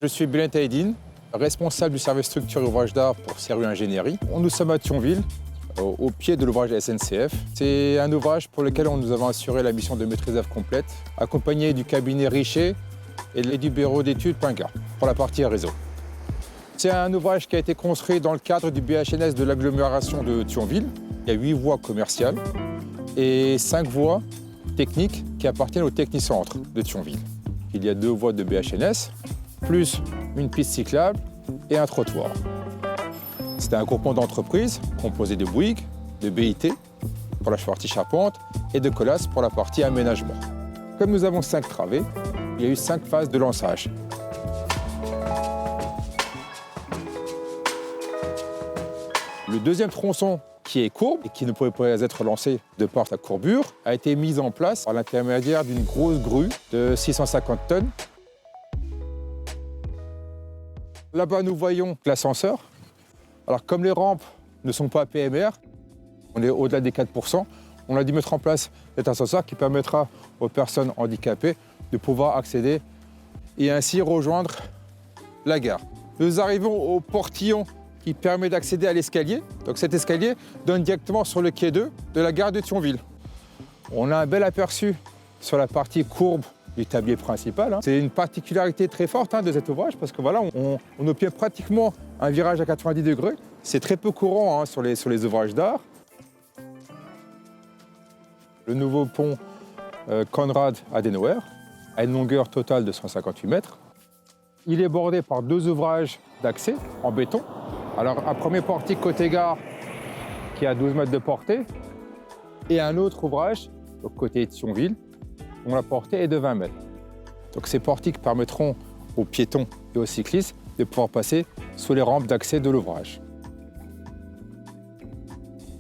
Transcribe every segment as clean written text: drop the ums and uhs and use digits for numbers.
Je suis Bélent Taïdine, responsable du service structure et ouvrage d'art pour Serru Ingénierie. Nous sommes à Thionville, au pied de l'ouvrage SNCF. C'est un ouvrage pour lequel nous avons assuré la mission de maîtrise d'œuvre complète, accompagné du cabinet Richer et du bureau d'études Pinga pour la partie réseau. C'est un ouvrage qui a été construit dans le cadre du BHNS de l'agglomération de Thionville. Il y a 8 voies commerciales et 5 voies techniques qui appartiennent au technicentre de Thionville. Il y a 2 voies de BHNS, plus une piste cyclable et un trottoir. C'est un groupement d'entreprises composé de Bouygues, de BIT pour la partie charpente et de Colas pour la partie aménagement. Comme nous avons 5 travées, il y a eu 5 phases de lançage. Le deuxième tronçon, qui est courbe et qui ne pouvait pas être lancé de par sa courbure, a été mis en place par l'intermédiaire d'une grosse grue de 650 tonnes. Là-bas, nous voyons l'ascenseur. Alors, comme les rampes ne sont pas PMR, on est au-delà des 4%, on a dû mettre en place cet ascenseur qui permettra aux personnes handicapées de pouvoir accéder et ainsi rejoindre la gare. Nous arrivons au portillon qui permet d'accéder à l'escalier. Donc cet escalier donne directement sur le quai 2 de la gare de Thionville. On a un bel aperçu sur la partie courbe du tablier principal. C'est une particularité très forte de cet ouvrage parce que voilà, on obtient pratiquement un virage à 90 degrés. C'est très peu courant sur les ouvrages d'art. Le nouveau pont Konrad Adenauer a une longueur totale de 158 mètres. Il est bordé par 2 ouvrages d'accès en béton. Alors un premier portique côté gare qui a 12 mètres de portée et un autre ouvrage, donc côté Thionville, dont la portée est de 20 mètres. Donc ces portiques permettront aux piétons et aux cyclistes de pouvoir passer sous les rampes d'accès de l'ouvrage.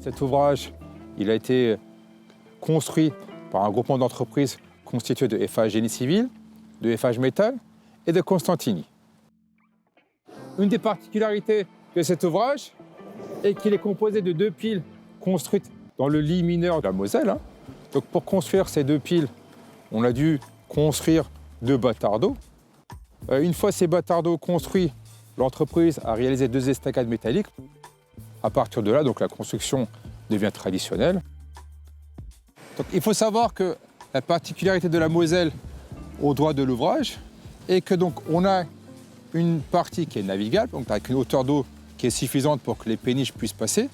Cet ouvrage, il a été construit par un groupement d'entreprises constitué de FH Génie Civil, de FH Métal et de Constantini. Une des particularités de cet ouvrage est qu'il est composé de 2 piles construites dans le lit mineur de la Moselle. Donc pour construire ces 2 piles, on a dû construire 2 bâtards d'eau. Une fois ces bâtards d'eau construits, l'entreprise a réalisé 2 estacades métalliques. À partir de là, donc, la construction devient traditionnelle. Donc, il faut savoir que la particularité de la Moselle au droit de l'ouvrage est que donc, on a une partie qui est navigable, donc avec une hauteur d'eau qui est suffisante pour que les péniches puissent passer.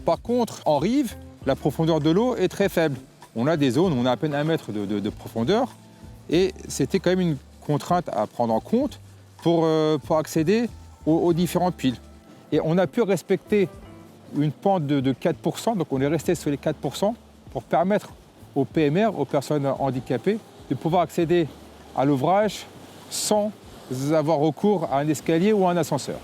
Par contre, en rive, la profondeur de l'eau est très faible. On a des zones où on a à peine 1 mètre de profondeur et c'était quand même une contrainte à prendre en compte pour accéder aux différentes piles. Et on a pu respecter une pente de 4%, donc on est resté sur les 4% pour permettre aux PMR, aux personnes handicapées, de pouvoir accéder à l'ouvrage sans avoir recours à un escalier ou à un ascenseur.